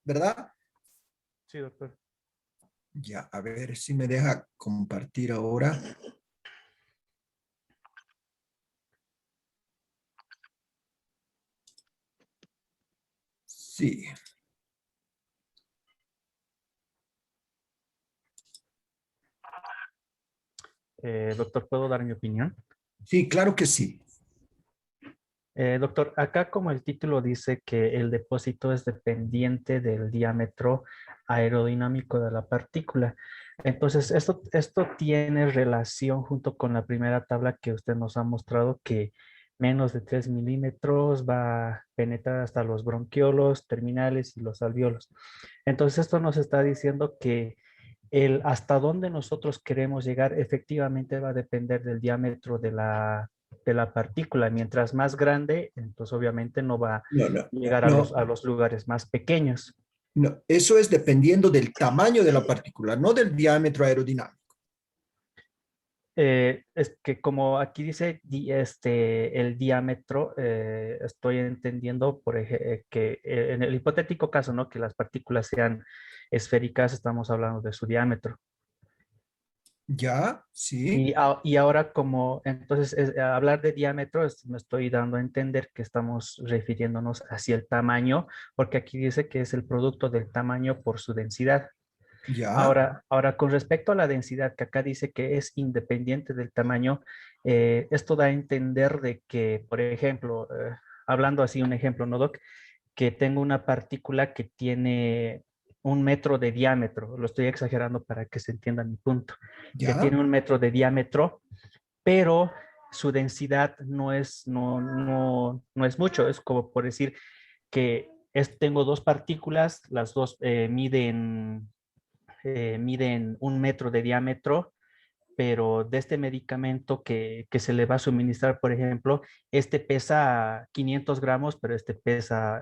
¿verdad? Sí, doctor. Ya, a ver si me deja compartir ahora. Sí, Doctor, ¿puedo dar mi opinión? sí, claro que sí. Doctor, acá como el título dice que el depósito es dependiente del diámetro aerodinámico de la partícula. Entonces, esto tiene relación junto con la primera tabla que usted nos ha mostrado, que menos de 3 milímetros va a penetrar hasta los bronquiolos terminales y los alvéolos. Entonces, esto nos está diciendo que el hasta dónde nosotros queremos llegar efectivamente va a depender del diámetro de la partícula. Mientras más grande, entonces obviamente no va a No, no, llegar no, a los lugares más pequeños. no. Eso es dependiendo del tamaño de la partícula, no del diámetro aerodinámico. Es que como aquí dice el diámetro, estoy entendiendo que en el hipotético caso, ¿no? Que las partículas sean esféricas, estamos hablando de su diámetro. Ya, sí. Y ahora como, entonces, hablar de diámetro, me estoy dando a entender que estamos refiriéndonos hacia el tamaño, porque aquí dice que es el producto del tamaño por su densidad. Ya, Ahora, con respecto a la densidad, que acá dice que es independiente del tamaño, esto da a entender de que, por ejemplo, hablando así un ejemplo, ¿no, Doc? Que tengo una partícula que tiene 1 metro de diámetro, lo estoy exagerando para que se entienda mi punto, que ya, tiene 1 metro de diámetro, pero su densidad no es mucho, es como por decir que tengo dos partículas, las dos miden 1 metro de diámetro, pero de este medicamento que se le va a suministrar, por ejemplo, este pesa 500 gramos, pero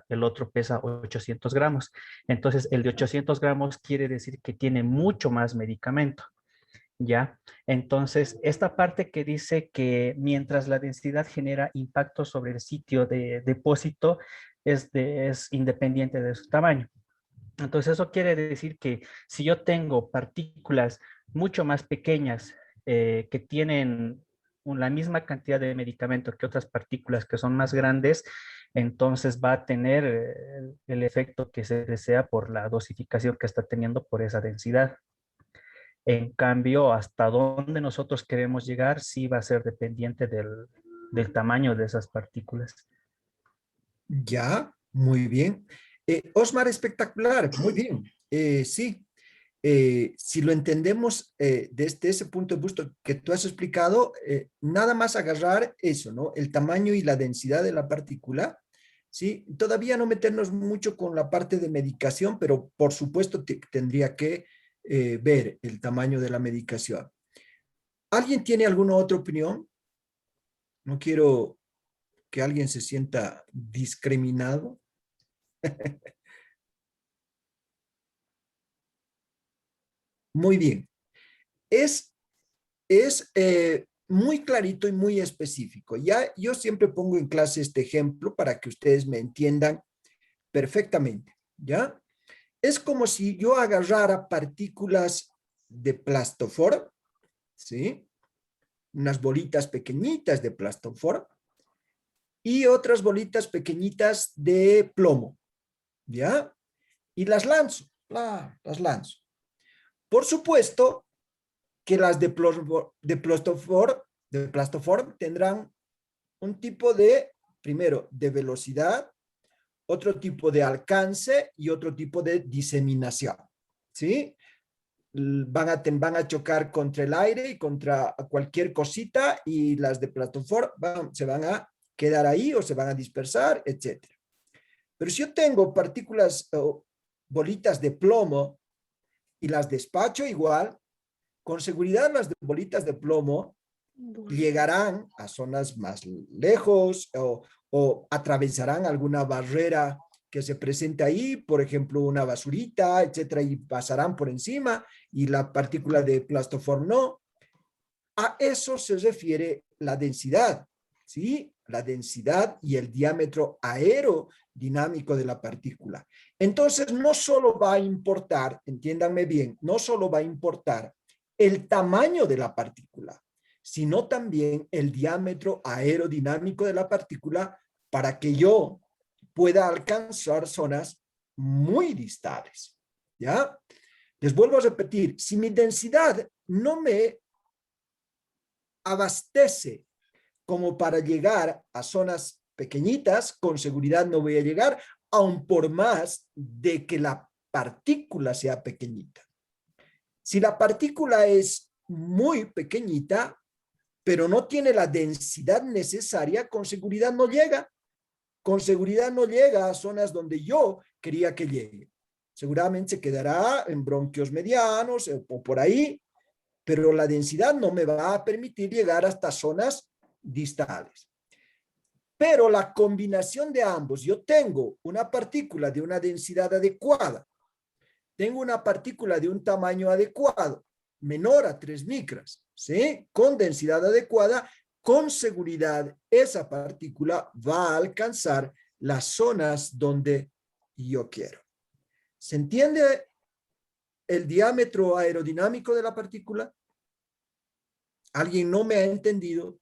el otro pesa 800 gramos. Entonces, el de 800 gramos quiere decir que tiene mucho más medicamento. ¿Ya? Entonces, esta parte que dice que mientras la densidad genera impacto sobre el sitio de depósito, es independiente de su tamaño. Entonces, eso quiere decir que si yo tengo partículas mucho más pequeñas que tienen la misma cantidad de medicamento que otras partículas que son más grandes, entonces va a tener el efecto que se desea por la dosificación que está teniendo por esa densidad. En cambio, hasta dónde nosotros queremos llegar sí va a ser dependiente del tamaño de esas partículas. ya, muy bien. Osmar, espectacular, muy bien. Sí, si lo entendemos desde ese punto de vista que tú has explicado, nada más agarrar eso, ¿no? El tamaño y la densidad de la partícula, ¿sí? Todavía no meternos mucho con la parte de medicación, pero por supuesto tendría que ver el tamaño de la medicación. ¿Alguien tiene alguna otra opinión? No quiero que alguien se sienta discriminado. Muy bien. Es muy clarito y muy específico. Ya yo siempre pongo en clase este ejemplo para que ustedes me entiendan perfectamente, ¿ya? Es como si yo agarrara partículas de plastofor, ¿sí? Unas bolitas pequeñitas de plastofor y otras bolitas pequeñitas de plomo, ¿ya? Y las lanzo, las lanzo. Por supuesto que las de plastofor tendrán un tipo de, primero, de velocidad, otro tipo de alcance y otro tipo de diseminación, ¿sí? Van a chocar contra el aire y contra cualquier cosita y las de plataforma se van a quedar ahí o se van a dispersar, etcétera. Pero si yo tengo partículas o bolitas de plomo y las despacho igual, con seguridad las de bolitas de plomo llegarán a zonas más lejos o atravesarán alguna barrera que se presente ahí, por ejemplo, una basurita, etcétera, y pasarán por encima y la partícula de plastoform no. A eso se refiere la densidad, ¿sí? La densidad y el diámetro aerodinámico de la partícula. Entonces, no solo va a importar, entiéndanme bien, no solo va a importar el tamaño de la partícula, sino también el diámetro aerodinámico de la partícula para que yo pueda alcanzar zonas muy distales. ¿Ya? Les vuelvo a repetir, si mi densidad no me abastece como para llegar a zonas pequeñitas, con seguridad no voy a llegar, aun por más de que la partícula sea pequeñita. Si la partícula es muy pequeñita, pero no tiene la densidad necesaria, con seguridad no llega. Con seguridad no llega a zonas donde yo quería que llegue. Seguramente se quedará en bronquios medianos o por ahí, pero la densidad no me va a permitir llegar hasta zonas distales. Pero la combinación de ambos, yo tengo una partícula de una densidad adecuada, tengo una partícula de un tamaño adecuado, menor a 3 micras, ¿sí? Con densidad adecuada, con seguridad esa partícula va a alcanzar las zonas donde yo quiero. ¿Se entiende el diámetro aerodinámico de la partícula? ¿Alguien no me ha entendido?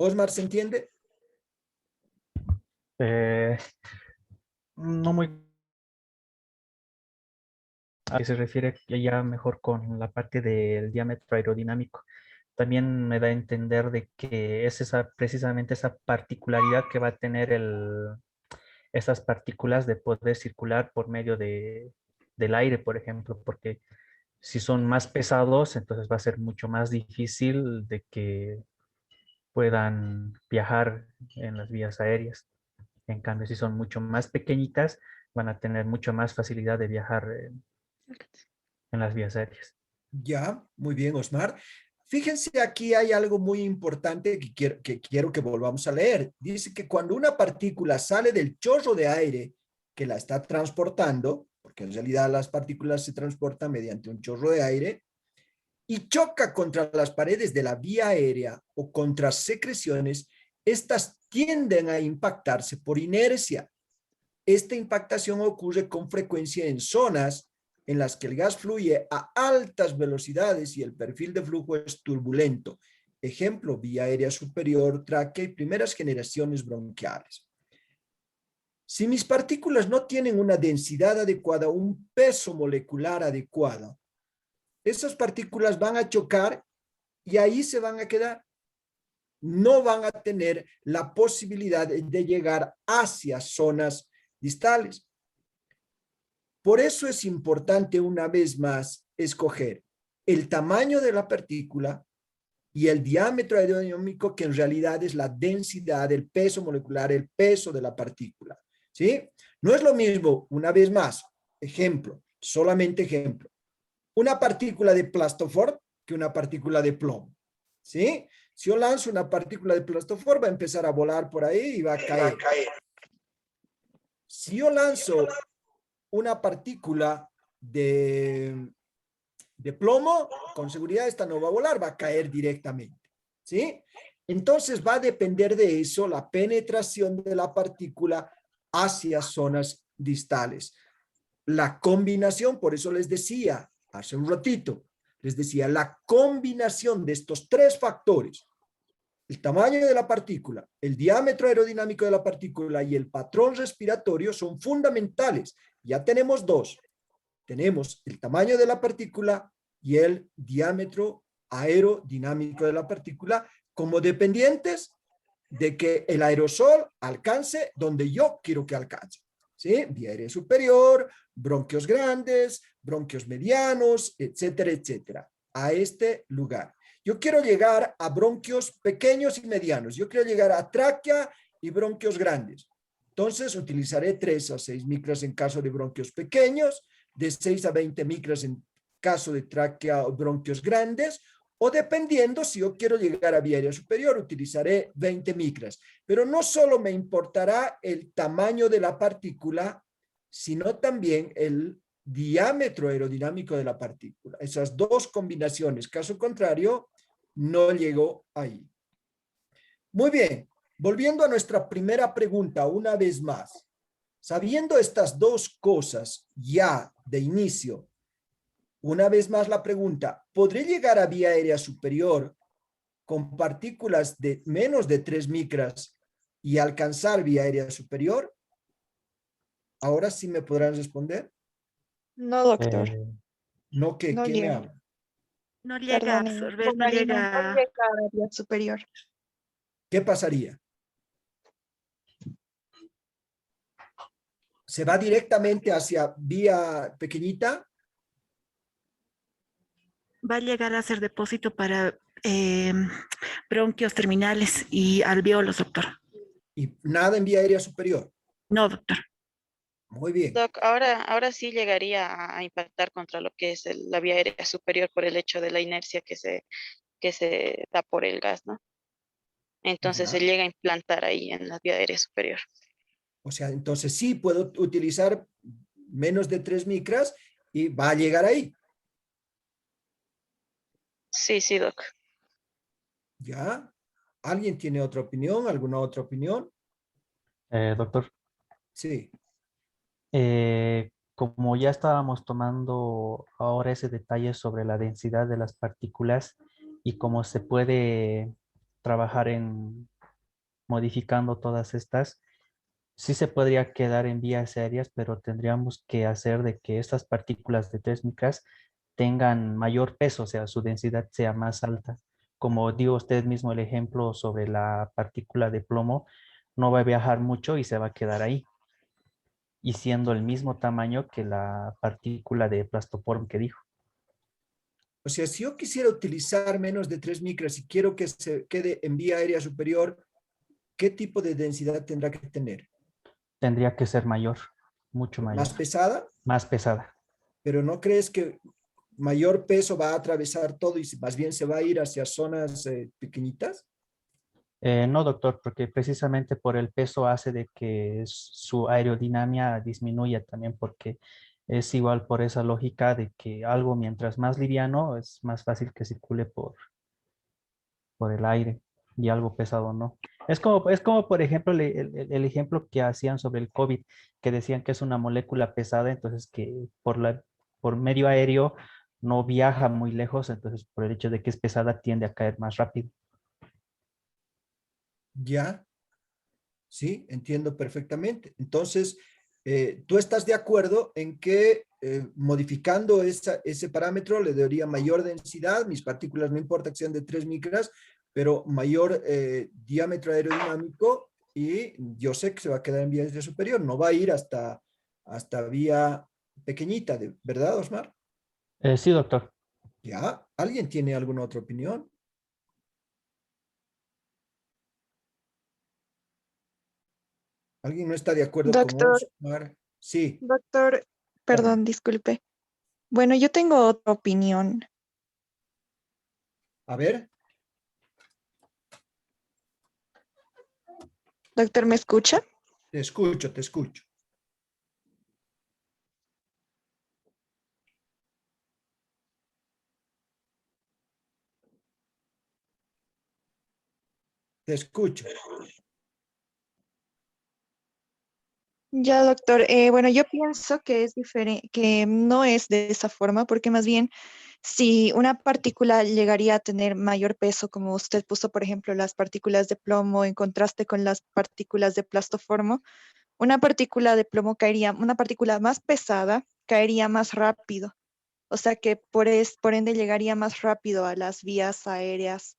Osmar, ¿se entiende? Eh, no muy. A qué se refiere ya mejor con la parte del diámetro aerodinámico. También me da a entender de que es precisamente esa particularidad que va a tener esas partículas de poder circular por medio del aire, por ejemplo, porque si son más pesados, entonces va a ser mucho más difícil de que puedan viajar en las vías aéreas. En cambio, si son mucho más pequeñitas, van a tener mucho más facilidad de viajar en las vías aéreas. Ya, muy bien, Osmar. Fíjense, aquí hay algo muy importante que quiero que volvamos a leer. Dice que cuando una partícula sale del chorro de aire que la está transportando, porque en realidad las partículas se transportan mediante un chorro de aire, y choca contra las paredes de la vía aérea o contra secreciones, estas tienden a impactarse por inercia. Esta impactación ocurre con frecuencia en zonas en las que el gas fluye a altas velocidades y el perfil de flujo es turbulento. Ejemplo, vía aérea superior, tráquea y primeras generaciones bronquiales. Si mis partículas no tienen una densidad adecuada, un peso molecular adecuado, esas partículas van a chocar y ahí se van a quedar. No van a tener la posibilidad de llegar hacia zonas distales. Por eso es importante una vez más escoger el tamaño de la partícula y el diámetro aerodinámico, que en realidad es la densidad, el peso molecular, el peso de la partícula. ¿Sí? No es lo mismo, una vez más, ejemplo, solamente ejemplo, una partícula de plastofor que una partícula de plomo. ¿Sí? Si yo lanzo una partícula de plastofor, va a empezar a volar por ahí y va a caer. Si yo lanzo una partícula de plomo, con seguridad esta no va a volar, va a caer directamente. ¿Sí? Entonces va a depender de eso la penetración de la partícula hacia zonas distales. La combinación, por eso les decía hace un ratito, les decía, la combinación de estos tres factores, el tamaño de la partícula, el diámetro aerodinámico de la partícula y el patrón respiratorio son fundamentales. Ya tenemos dos. Tenemos el tamaño de la partícula y el diámetro aerodinámico de la partícula como dependientes de que el aerosol alcance donde yo quiero que alcance. ¿Sí? Vía aérea superior, bronquios grandes, bronquios medianos, etcétera, etcétera, a este lugar. Yo quiero llegar a bronquios pequeños y medianos. Yo quiero llegar a tráquea y bronquios grandes. Entonces, utilizaré 3 a 6 micras en caso de bronquios pequeños, de 6 a 20 micras en caso de tráquea o bronquios grandes, o dependiendo, si yo quiero llegar a vía aérea superior, utilizaré 20 micras. Pero no solo me importará el tamaño de la partícula, sino también el diámetro aerodinámico de la partícula. Esas dos combinaciones, caso contrario, no llego ahí. Muy bien, volviendo a nuestra primera pregunta una vez más, sabiendo estas dos cosas ya de inicio, una vez más la pregunta, ¿podré llegar a vía aérea superior con partículas de menos de 3 micras y alcanzar vía aérea superior? Ahora sí me podrán responder. No, doctor. No, No ¿qué me llega. habla? No llega a Perdón, absorber, con no harina no llega. llega a la vía superior. ¿Qué pasaría? ¿Se va directamente hacia vía pequeñita? Va a llegar a ser depósito para bronquios terminales y alveolos, doctor. Y nada en vía aérea superior. No, doctor. Muy bien. Doc, ahora sí llegaría a impactar contra lo que es la vía aérea superior por el hecho de la inercia que se da por el gas, ¿no? Entonces se Ya. llega a implantar ahí en la vía aérea superior. O sea, entonces sí puedo utilizar menos de 3 micras y va a llegar ahí. Sí, sí, Doc. ¿Ya? ¿Alguien tiene otra opinión? ¿Alguna otra opinión? Doctor, Sí. como ya estábamos tomando ahora ese detalle sobre la densidad de las partículas y cómo se puede trabajar en modificando todas estas, sí se podría quedar en vías aéreas, pero tendríamos que hacer de que estas partículas de 3 micras tengan mayor peso, o sea, su densidad sea más alta. Como dio usted mismo el ejemplo sobre la partícula de plomo, no va a viajar mucho y se va a quedar ahí, y siendo el mismo tamaño que la partícula de plastoporm que dijo. O sea, si yo quisiera utilizar menos de 3 micras y quiero que se quede en vía aérea superior, ¿qué tipo de densidad tendrá que tener? Tendría que ser mayor, mucho mayor, ¿Más pesada? más pesada. Pero ¿no crees que mayor peso va a atravesar todo y más bien se va a ir hacia zonas pequeñitas? No, doctor, porque precisamente por el peso hace de que su aerodinámica disminuya también, porque es igual por esa lógica de que algo mientras más liviano es más fácil que circule por el aire y algo pesado no. Es como por ejemplo, el ejemplo que hacían sobre el COVID, que decían que es una molécula pesada, entonces que por medio aéreo no viaja muy lejos, entonces por el hecho de que es pesada tiende a caer más rápido. Ya, sí, entiendo perfectamente. Entonces, ¿tú estás de acuerdo en que modificando ese parámetro le daría mayor densidad? Mis partículas no importa que sean de 3 micras, pero mayor diámetro aerodinámico y yo sé que se va a quedar en vía aérea superior, no va a ir hasta vía pequeñita, ¿verdad, Osmar? Sí, doctor. ¿Ya? ¿Alguien tiene alguna otra opinión? ¿Alguien no está de acuerdo con Doctor, Osmar? Sí, doctor, dígame. perdón, disculpe. Bueno, yo tengo otra opinión. A ver, Doctor, ¿me escucha? te escucho, te escucho. Te escucho. Ya, doctor. Bueno, yo pienso que es diferente, que no es de esa forma, porque más bien, si una partícula llegaría a tener mayor peso, como usted puso, por ejemplo, las partículas de plomo en contraste con las partículas de plastoformo, una partícula de plomo caería, una partícula más pesada caería más rápido. O sea que por ende llegaría más rápido a las vías aéreas,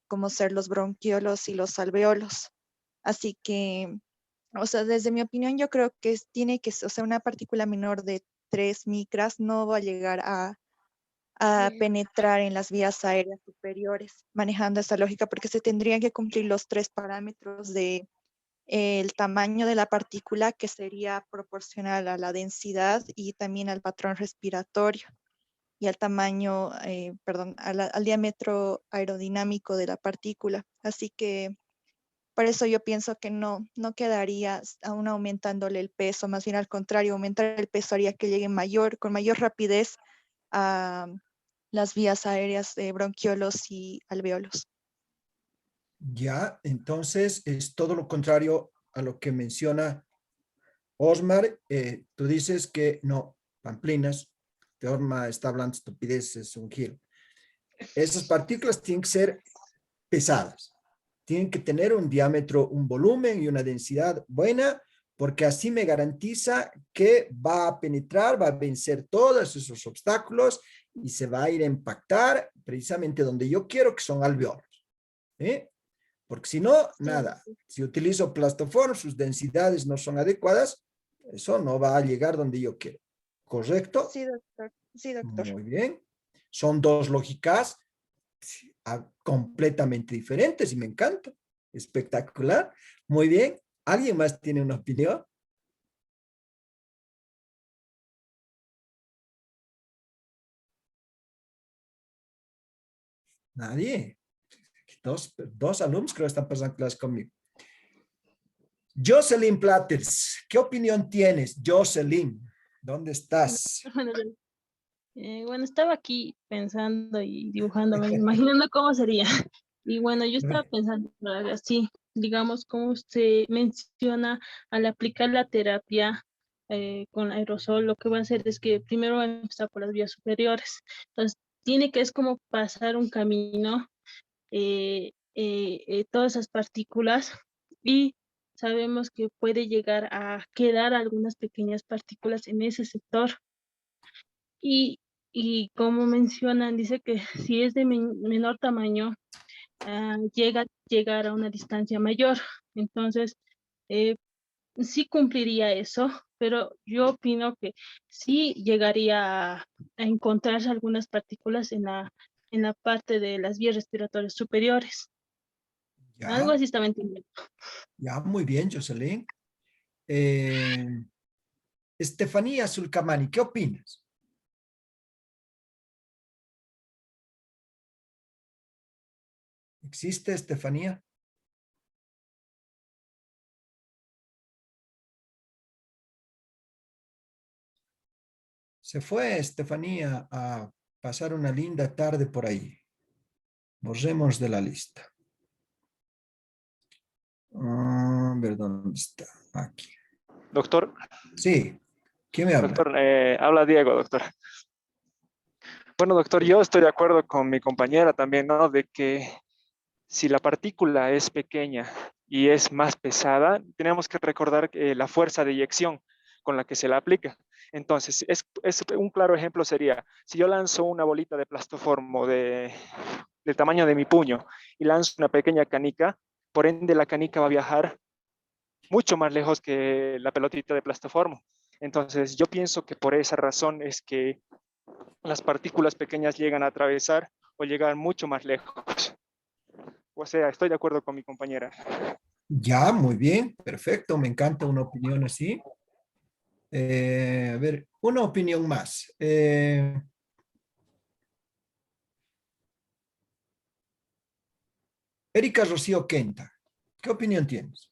como ser los bronquiolos y los alveolos. Así que, o sea, desde mi opinión, yo creo que tiene que, o sea, una partícula menor de 3 micras no va a llegar a penetrar en las vías aéreas superiores, manejando esa lógica, porque se tendrían que cumplir los tres parámetros de el tamaño de la partícula, que sería proporcional a la densidad y también al patrón respiratorio y al tamaño, perdón, al diámetro aerodinámico de la partícula. Así que por eso yo pienso que no quedaría aún aumentándole el peso, más bien al contrario, aumentar el peso haría que llegue con mayor rapidez a las vías aéreas de bronquiolos y alveolos. Ya, entonces es todo lo contrario a lo que menciona Osmar. Tú dices que no, pamplinas, Osmar está hablando estupideces, un gil. Esas partículas tienen que ser pesadas, tienen que tener un diámetro, un volumen y una densidad buena, porque así me garantiza que va a penetrar, va a vencer todos esos obstáculos y se va a ir a impactar precisamente donde yo quiero, que son alveolos. ¿Eh? Porque si no, nada. Si utilizo plastoform, sus densidades no son adecuadas, eso no va a llegar donde yo quiero. ¿Correcto? Sí, doctor. Sí, doctor. Muy bien. Son dos lógicas completamente diferentes y me encanta. Espectacular. Muy bien. ¿Alguien más tiene una opinión? Nadie. Dos alumnos creo que están pasando clases conmigo. Jocelyn Platters, ¿qué opinión tienes, Jocelyn? ¿Dónde estás? Bueno, estaba aquí pensando y dibujándome, imaginando cómo sería. Y bueno, yo estaba pensando así, digamos, como usted menciona, al aplicar la terapia con aerosol, lo que va a hacer es que primero va a empezar por las vías superiores. Entonces, tiene que es como pasar un camino, todas esas partículas, y sabemos que puede llegar a quedar algunas pequeñas partículas en ese sector. Y, y como mencionan, dice que si es de menor tamaño, llega a llegar a una distancia mayor. Entonces, eh, sí cumpliría eso, pero yo opino que sí llegaría a encontrarse algunas partículas en la parte de las vías respiratorias superiores. Algo Ya, así estaba entendiendo. ya, muy bien, Jocelyn. Eh, Estefanía Zulcamani, ¿qué opinas? ¿Existe Estefanía? Se fue Estefanía a pasar una linda tarde por ahí. Borremos de la lista. A ver, ¿dónde está? Aquí. Doctor, Sí, ¿quién me habla? doctor, habla Diego, doctor. Bueno, doctor, yo estoy de acuerdo con mi compañera también, ¿no? De que si la partícula es pequeña y es más pesada, tenemos que recordar la fuerza de eyección con la que se la aplica. Entonces, un claro ejemplo sería, si yo lanzo una bolita de plastoformo del tamaño de mi puño y lanzo una pequeña canica, por ende la canica va a viajar mucho más lejos que la pelotita de plastoformo. Entonces, yo pienso que por esa razón es que las partículas pequeñas llegan a atravesar o llegar mucho más lejos. O sea, estoy de acuerdo con mi compañera. Ya, muy bien, perfecto, me encanta una opinión así. A ver, una opinión más. Erika Rocío Quenta, ¿qué opinión tienes?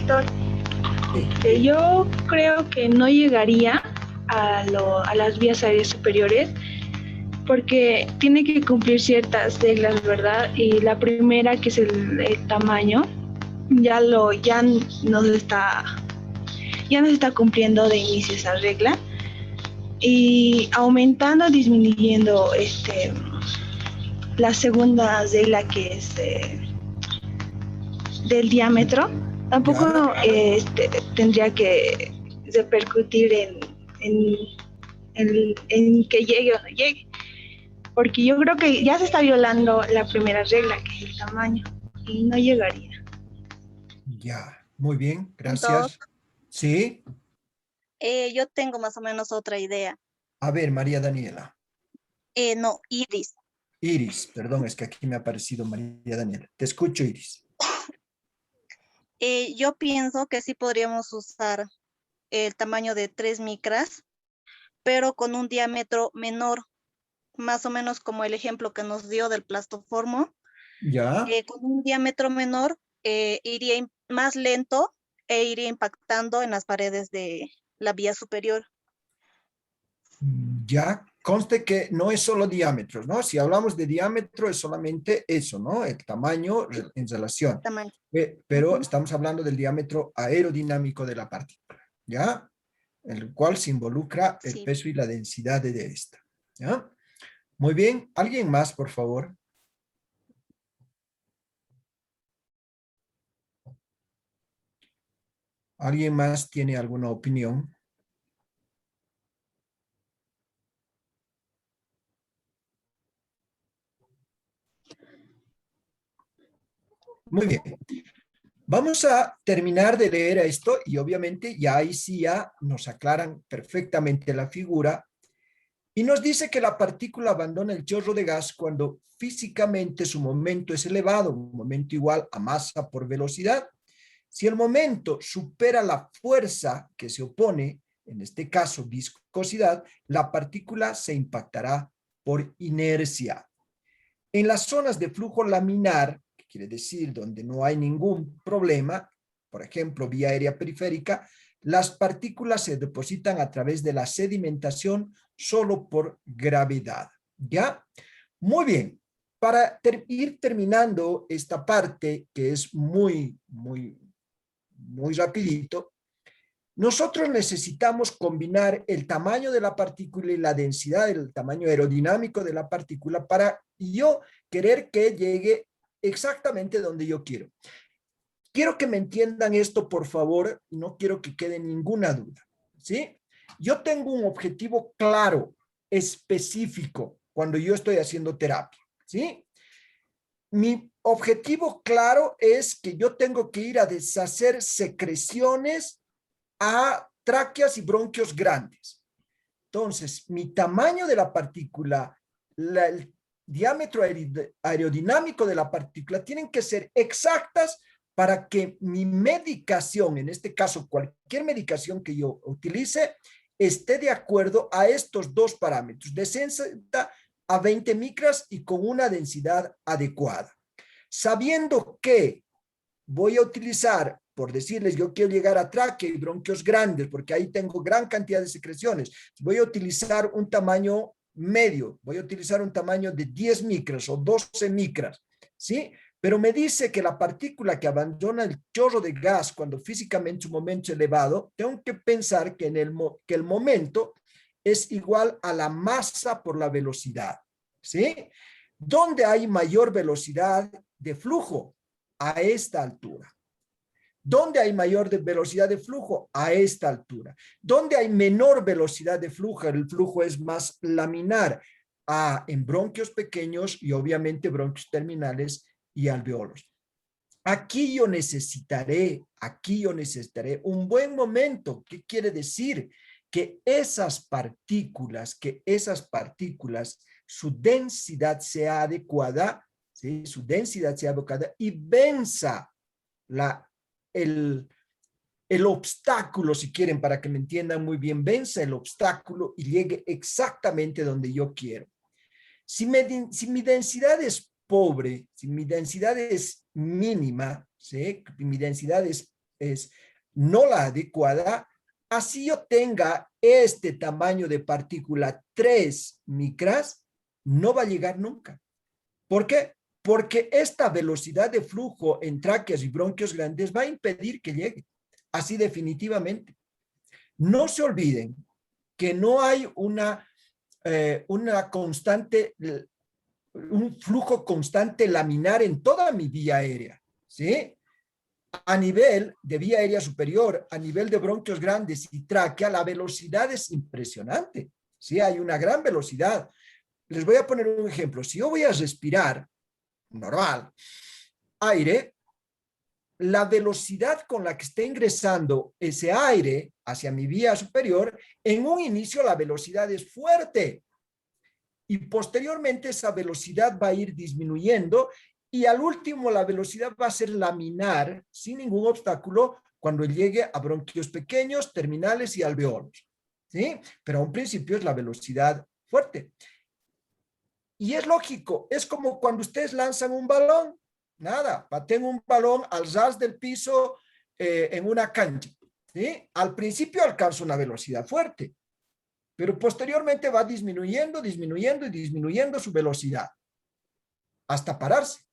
Doctor, Sí. yo creo que no llegaría a las vías aéreas superiores porque tiene que cumplir ciertas reglas, ¿verdad? Y la primera, que es el tamaño, ya nos está cumpliendo de inicio esa regla. Y aumentando, disminuyendo la segunda regla, que es del diámetro, tampoco tendría que repercutir en que llegue o no llegue, porque yo creo que ya se está violando la primera regla, que es el tamaño, y no llegaría. Ya, muy bien, Entonces, gracias. Sí, yo tengo más o menos otra idea. a ver, María Daniela. No, Iris. Iris, perdón, es que aquí me ha aparecido María Daniela. Te escucho, Iris. Yo pienso que sí podríamos usar el tamaño de 3 micras, pero con un diámetro menor, más o menos como el ejemplo que nos dio del plastoformo. Ya, Con un diámetro menor iría más lento e iría impactando en las paredes de la vía superior. Ya conste que no es solo diámetros, ¿no? Si hablamos de diámetro es solamente eso, ¿no? El tamaño en relación. Tamaño. Pero estamos hablando del diámetro aerodinámico de la partícula, ¿ya? El cual se involucra el Sí. peso y la densidad de esta, ¿ya? Muy bien. ¿Alguien más, por favor? ¿Alguien más tiene alguna opinión? Muy bien. Vamos a terminar de leer esto y obviamente ya ahí sí ya nos aclaran perfectamente la figura y nos dice que la partícula abandona el chorro de gas cuando físicamente su momento es elevado, un momento igual a masa por velocidad. Si el momento supera la fuerza que se opone, en este caso viscosidad, la partícula se impactará por inercia. En las zonas de flujo laminar, que quiere decir donde no hay ningún problema, por ejemplo, vía aérea periférica, las partículas se depositan a través de la sedimentación solo por gravedad. ¿Ya? Muy bien. Para ir terminando esta parte, que es muy rapidito, nosotros necesitamos combinar el tamaño de la partícula y la densidad, el tamaño aerodinámico de la partícula para yo querer que llegue exactamente donde yo quiero. Quiero que me entiendan esto, por favor, y no quiero que quede ninguna duda, ¿sí? Yo tengo un objetivo claro, específico, cuando yo estoy haciendo terapia, ¿sí? Mi objetivo claro es que yo tengo que ir a deshacer secreciones a tráqueas y bronquios grandes. Entonces, mi tamaño de la partícula, el diámetro aerodinámico de la partícula tienen que ser exactas para que mi medicación, en este caso cualquier medicación que yo utilice, esté de acuerdo a estos dos parámetros, de 60 a 20 micras y con una densidad adecuada. Sabiendo que voy a utilizar, por decirles, yo quiero llegar a tráquea y bronquios grandes, porque ahí tengo gran cantidad de secreciones, voy a utilizar un tamaño medio, voy a utilizar un tamaño de 10 micras o 12 micras, ¿sí? Pero me dice que la partícula que abandona el chorro de gas cuando físicamente su momento es elevado, tengo que pensar que, que el momento es igual a la masa por la velocidad, ¿sí? ¿Dónde hay mayor velocidad de flujo? A esta altura. ¿Dónde hay mayor velocidad de flujo? A esta altura. ¿Dónde hay menor velocidad de flujo? El flujo es más laminar. En bronquios pequeños y obviamente bronquios terminales y alveolos. Aquí yo necesitaré un buen momento. ¿Qué quiere decir? Que esas partículas, su densidad sea adecuada, ¿sí? Su densidad sea adecuada y venza el obstáculo, si quieren, para que me entiendan muy bien, venza el obstáculo y llegue exactamente donde yo quiero. Si mi densidad es pobre, si mi densidad es mínima, ¿sí? Mi densidad es no la adecuada, así yo tenga este tamaño de partícula 3 micras, no va a llegar nunca. ¿Por qué? Porque esta velocidad de flujo en tráqueas y bronquios grandes va a impedir que llegue, así definitivamente. No se olviden que no hay una constante, un flujo constante laminar en toda mi vía aérea, ¿sí? A nivel de vía aérea superior, a nivel de bronquios grandes y tráquea, la velocidad es impresionante, ¿sí? Hay una gran velocidad. Les voy a poner un ejemplo. Si yo voy a respirar, normal, aire, la velocidad con la que está ingresando ese aire hacia mi vía superior, en un inicio la velocidad es fuerte y posteriormente esa velocidad va a ir disminuyendo y al último la velocidad va a ser laminar sin ningún obstáculo cuando llegue a bronquios pequeños, terminales y alveolos, ¿sí? Pero a un principio es la velocidad fuerte. Y es lógico, es como cuando ustedes lanzan un balón, nada, pateen un balón al ras del piso en una cancha, ¿sí? Al principio alcanza una velocidad fuerte, pero posteriormente va disminuyendo, disminuyendo y disminuyendo su velocidad hasta pararse.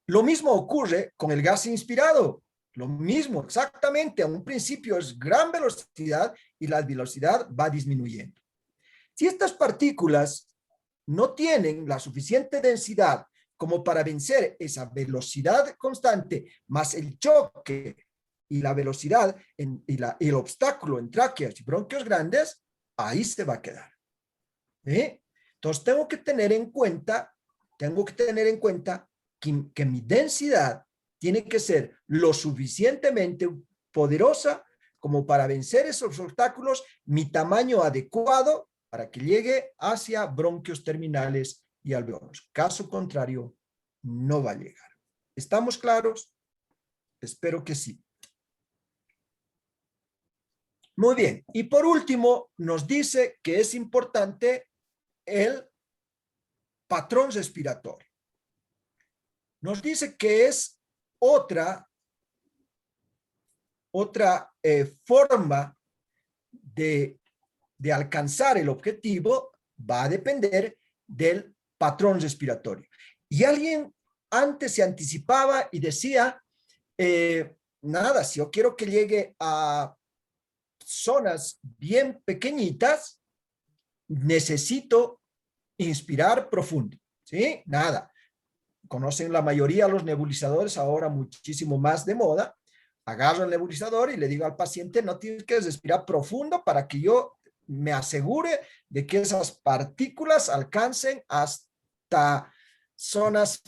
Lo mismo ocurre con el gas inspirado. Lo mismo, exactamente. A un principio es gran velocidad y la velocidad va disminuyendo. Si estas partículas no tienen la suficiente densidad como para vencer esa velocidad constante, más el choque y la velocidad y el obstáculo en tráqueas y bronquios grandes, ahí se va a quedar. Entonces tengo que tener en cuenta que mi densidad tiene que ser lo suficientemente poderosa como para vencer esos obstáculos, mi tamaño adecuado para que llegue hacia bronquios terminales y alveolos. Caso contrario, no va a llegar. ¿Estamos claros? Espero que sí. Muy bien. Y por último, nos dice que es importante el patrón respiratorio. Nos dice que es otra forma de alcanzar el objetivo, va a depender del patrón respiratorio. Y alguien antes se anticipaba y decía, nada, si yo quiero que llegue a zonas bien pequeñitas, necesito inspirar profundo, ¿sí? Nada. Conocen la mayoría los nebulizadores, ahora muchísimo más de moda. Agarro el nebulizador y le digo al paciente, no tienes que respirar profundo para que yo me asegure de que esas partículas alcancen hasta zonas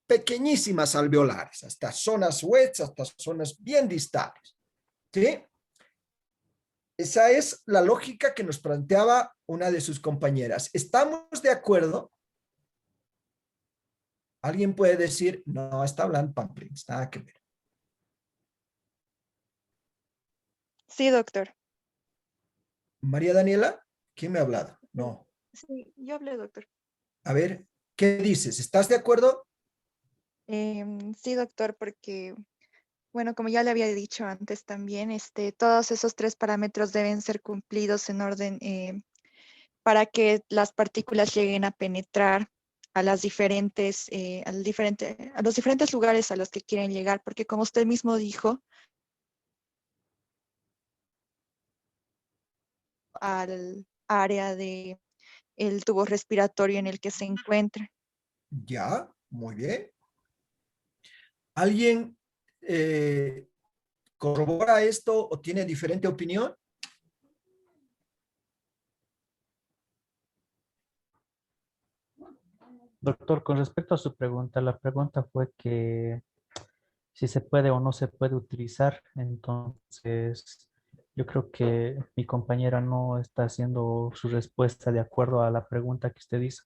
pequeñísimas alveolares, hasta zonas wets, hasta zonas bien distales. ¿Sí? Esa es la lógica que nos planteaba una de sus compañeras. ¿Estamos de acuerdo? Alguien puede decir, no, está hablando pamplings, nada que ver. Sí, doctor. María Daniela, ¿quién me ha hablado? No. Sí, yo hablé, doctor. A ver, ¿qué dices? ¿Estás de acuerdo? Sí, doctor, porque, bueno, como ya le había dicho antes también, todos esos 3 parámetros deben ser cumplidos en orden para que las partículas lleguen a penetrar a los diferentes lugares a los que quieren llegar, porque como usted mismo dijo, al área de el tubo respiratorio en el que se encuentra. Ya, muy bien. ¿Alguien corrobora esto o tiene diferente opinión? Doctor, con respecto a su pregunta, la pregunta fue que si se puede o no se puede utilizar. Entonces, yo creo que mi compañera no está haciendo su respuesta de acuerdo a la pregunta que usted hizo.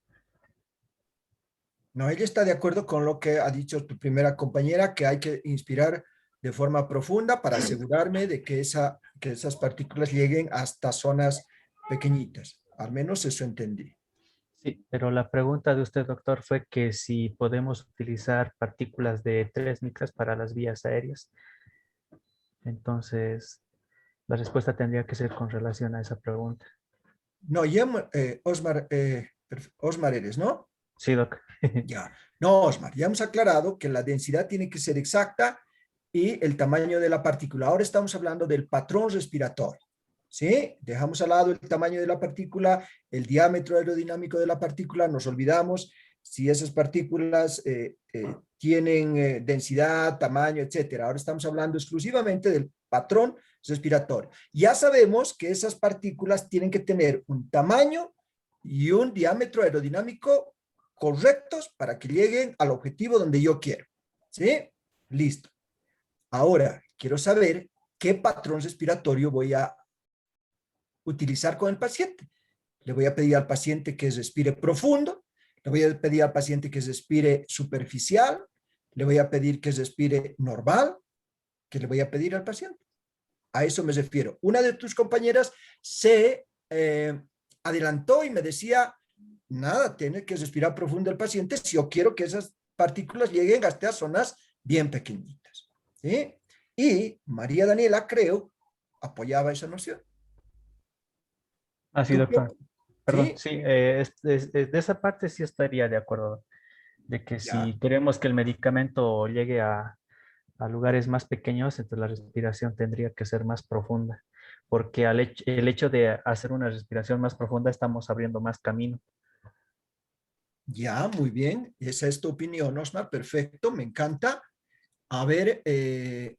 No, ella está de acuerdo con lo que ha dicho tu primera compañera, que hay que inspirar de forma profunda para asegurarme de que esas partículas lleguen hasta zonas pequeñitas. Al menos eso entendí. Sí, pero la pregunta de usted, doctor, fue que si podemos utilizar partículas de 3 micras para las vías aéreas. Entonces, la respuesta tendría que ser con relación a esa pregunta. No, ya, Osmar eres, ¿no? Sí, doc. Ya. No, Osmar, ya hemos aclarado que la densidad tiene que ser exacta y el tamaño de la partícula. Ahora estamos hablando del patrón respiratorio. ¿Sí? Dejamos al lado el tamaño de la partícula, el diámetro aerodinámico de la partícula, nos olvidamos si esas partículas tienen densidad, tamaño, etcétera. Ahora estamos hablando exclusivamente del patrón respiratorio. Ya sabemos que esas partículas tienen que tener un tamaño y un diámetro aerodinámico correctos para que lleguen al objetivo donde yo quiero. ¿Sí? Listo. Ahora, quiero saber qué patrón respiratorio voy a utilizar con el paciente. Le voy a pedir al paciente que respire profundo, le voy a pedir al paciente que respire superficial, le voy a pedir que respire normal, que le voy a pedir al paciente. A eso me refiero. Una de tus compañeras se adelantó y me decía, nada, tiene que respirar profundo el paciente si yo quiero que esas partículas lleguen hasta zonas bien pequeñitas. ¿Sí? Y María Daniela, creo, apoyaba esa noción. Ah, sí, ¿Tú qué doctor. Perdón, Sí, sí, de esa parte sí estaría de acuerdo, de que ya, si queremos que el medicamento llegue a lugares más pequeños, entonces la respiración tendría que ser más profunda, porque el hecho de hacer una respiración más profunda estamos abriendo más camino. ya, muy bien. Esa es tu opinión, Osmar. Perfecto, me encanta. A ver,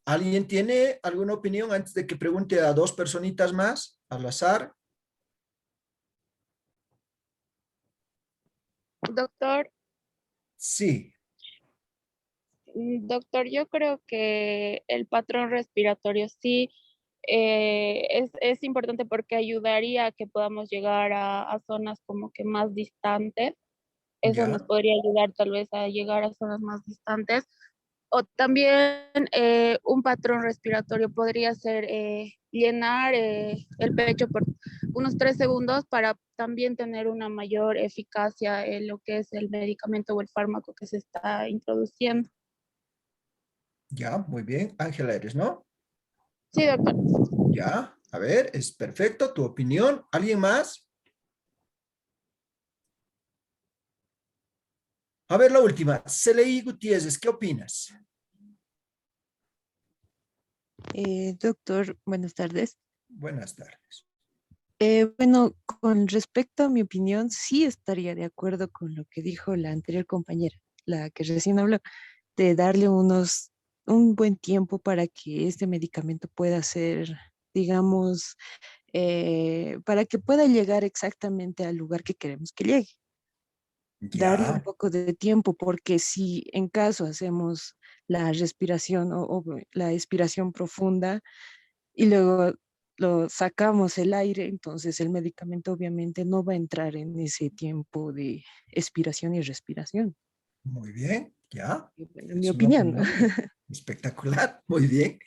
¿alguien tiene alguna opinión antes de que pregunte a dos personitas más al azar? Doctor, Sí, doctor, yo creo que el patrón respiratorio sí es importante porque ayudaría a que podamos llegar a zonas como que más distantes. Eso nos ya, podría ayudar tal vez a llegar a zonas más distantes. O también un patrón respiratorio podría ser llenar el pecho por unos 3 segundos para también tener una mayor eficacia en lo que es el medicamento o el fármaco que se está introduciendo. ya, muy bien. Ángela eres, ¿no? Sí, doctor. Ya, a ver, es perfecto tu opinión. ¿Alguien más? A ver, la última. Celeí Gutiérrez, ¿qué opinas? Doctor, buenas tardes. Buenas tardes. Bueno, con respecto a mi opinión, sí estaría de acuerdo con lo que dijo la anterior compañera, la que recién habló, de darle un buen tiempo para que este medicamento pueda ser, digamos, para que pueda llegar exactamente al lugar que queremos que llegue. Darle un Ya, poco de tiempo, porque si en caso hacemos la respiración o la expiración profunda, y luego lo sacamos el aire, entonces el medicamento obviamente no va a entrar en ese tiempo de expiración y respiración. muy bien, ya. Bueno, mi Es una opinión, ¿no? opinión espectacular, muy bien.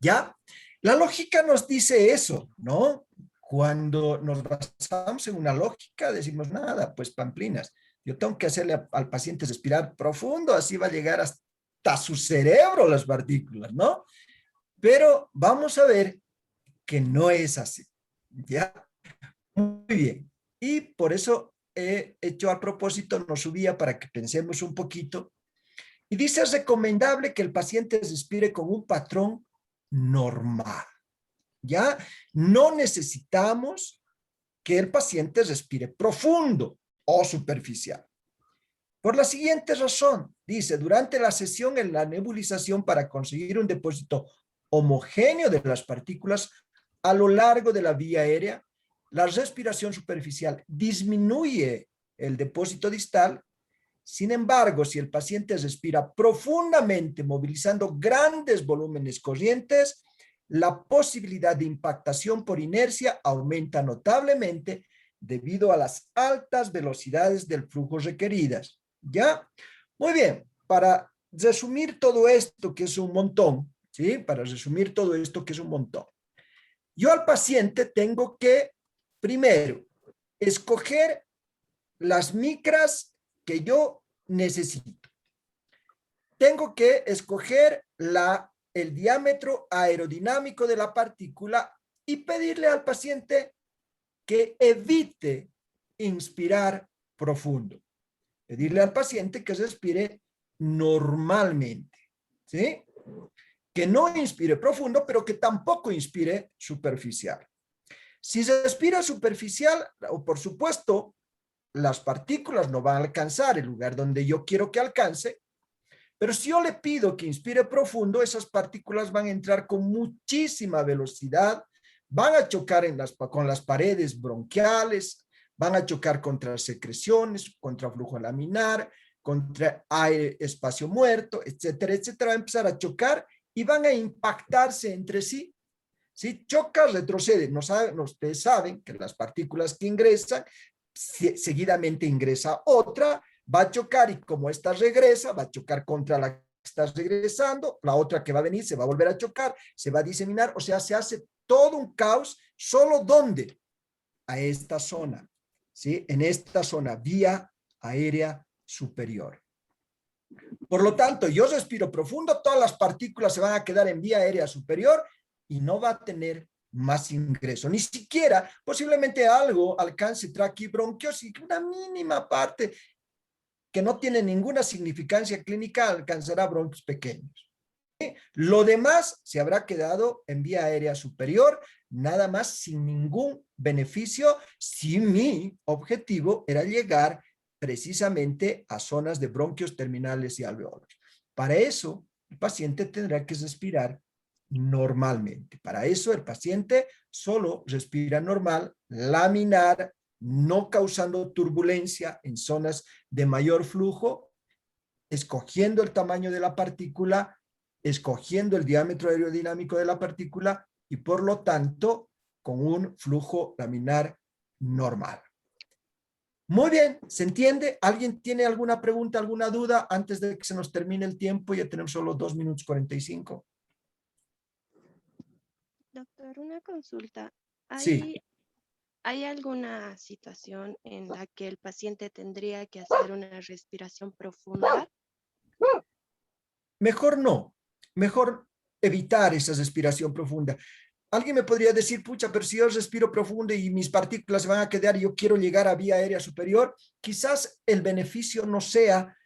Ya, la lógica nos dice eso, ¿no? Cuando nos basamos en una lógica, decimos nada, pues pamplinas. Yo tengo que hacerle al paciente respirar profundo, así va a llegar hasta su cerebro las partículas, ¿no? Pero vamos a ver que no es así, ¿ya? Muy bien. Y por eso he hecho a propósito, nos subía para que pensemos un poquito. Y dice, es recomendable que el paciente respire con un patrón normal. ¿Ya? No necesitamos que el paciente respire profundo o superficial. Por la siguiente razón, dice, durante la sesión en la nebulización para conseguir un depósito homogéneo de las partículas a lo largo de la vía aérea, la respiración superficial disminuye el depósito distal. Sin embargo, si el paciente respira profundamente, movilizando grandes volúmenes corrientes, la posibilidad de impactación por inercia aumenta notablemente debido a las altas velocidades del flujo requeridas. ¿Ya? Muy bien, para resumir todo esto, que es un montón, ¿sí? Para resumir todo esto, que es un montón. Yo al paciente tengo que, primero, escoger las micras que yo necesito. Tengo que escoger el diámetro aerodinámico de la partícula y pedirle al paciente que evite inspirar profundo. Pedirle al paciente que respire normalmente, ¿sí? Que no inspire profundo, pero que tampoco inspire superficial. Si se respira superficial, o por supuesto, las partículas no van a alcanzar el lugar donde yo quiero que alcance, pero si yo le pido que inspire profundo, esas partículas van a entrar con muchísima velocidad, van a chocar con las paredes bronquiales, van a chocar contra secreciones, contra flujo laminar, contra aire, espacio muerto, etcétera, etcétera. Va a empezar a chocar y van a impactarse entre sí. Si choca, retrocede. Ustedes saben que las partículas que ingresan, seguidamente ingresa otra, va a chocar y como esta regresa, va a chocar contra la que está regresando, la otra que va a venir se va a volver a chocar, se va a diseminar, o sea, se hace todo un caos. ¿Solo dónde? A esta zona, ¿sí? En esta zona, vía aérea superior. Por lo tanto, yo respiro profundo, todas las partículas se van a quedar en vía aérea superior y no va a tener más ingreso. Ni siquiera, posiblemente algo alcance traqueobronquiosis, una mínima parte que no tiene ninguna significancia clínica alcanzará bronquios pequeños. ¿Sí? Lo demás se habrá quedado en vía aérea superior, nada más sin ningún beneficio, si mi objetivo era llegar precisamente a zonas de bronquios terminales y alveolos. Para eso, el paciente tendrá que respirar normalmente. Para eso, el paciente solo respira normal, laminar, no causando turbulencia en zonas de mayor flujo, escogiendo el tamaño de la partícula, escogiendo el diámetro aerodinámico de la partícula y por lo tanto con un flujo laminar normal. Muy bien, ¿se entiende? ¿Alguien tiene alguna pregunta, alguna duda antes de que se nos termine el tiempo? Ya tenemos solo 2 minutos 45. Doctor, una consulta. Sí. ¿Hay alguna situación en la que el paciente tendría que hacer una respiración profunda? Mejor no. Mejor evitar esa respiración profunda. Alguien me podría decir, pucha, pero si yo respiro profundo y mis partículas se van a quedar y yo quiero llegar a vía aérea superior, quizás el beneficio no sea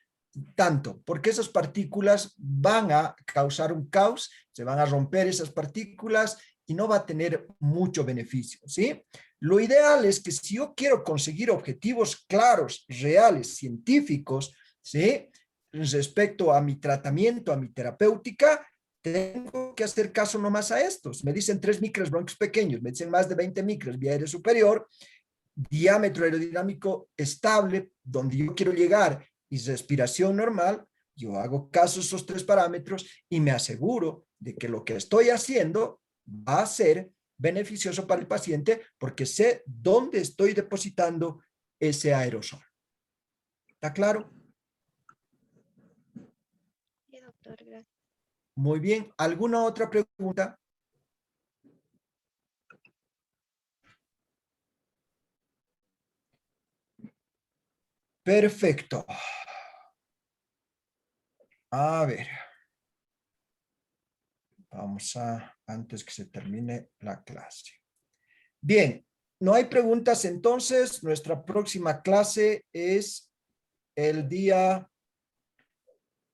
tanto, porque esas partículas van a causar un caos, se van a romper esas partículas y no va a tener mucho beneficio, ¿sí? Lo ideal es que si yo quiero conseguir objetivos claros, reales, científicos, ¿sí? Respecto a mi tratamiento, a mi terapéutica, tengo que hacer caso nomás a estos. Me dicen 3 micras bronquios pequeños, me dicen más de 20 micras, vía aérea superior, diámetro aerodinámico estable, donde yo quiero llegar, y respiración normal, yo hago caso a esos 3 parámetros y me aseguro de que lo que estoy haciendo va a ser beneficioso para el paciente porque sé dónde estoy depositando ese aerosol. ¿Está claro? Sí, doctor, gracias. Muy bien. ¿Alguna otra pregunta? Perfecto. A ver. Vamos a, antes que se termine la clase. Bien, no hay preguntas entonces. Nuestra próxima clase es el día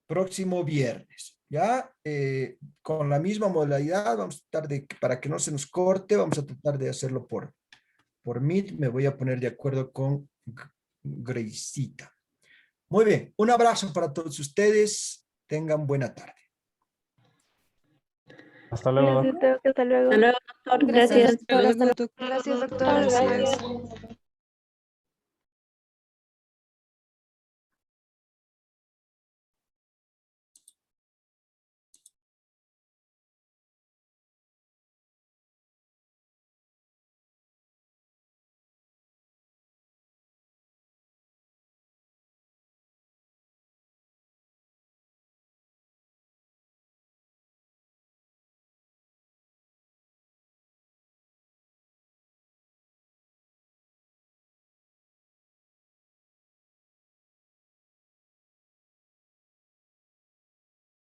próximo viernes. ¿Ya? Con la misma modalidad, vamos a tratar de, para que no se nos corte, vamos a tratar de hacerlo por Meet. Me voy a poner de acuerdo con Graceita. Muy bien, un abrazo para todos ustedes. Tengan buena tarde. Hasta luego. Gracias, doctor. Hasta luego. Hasta luego, doctor. Gracias, doctor. Gracias.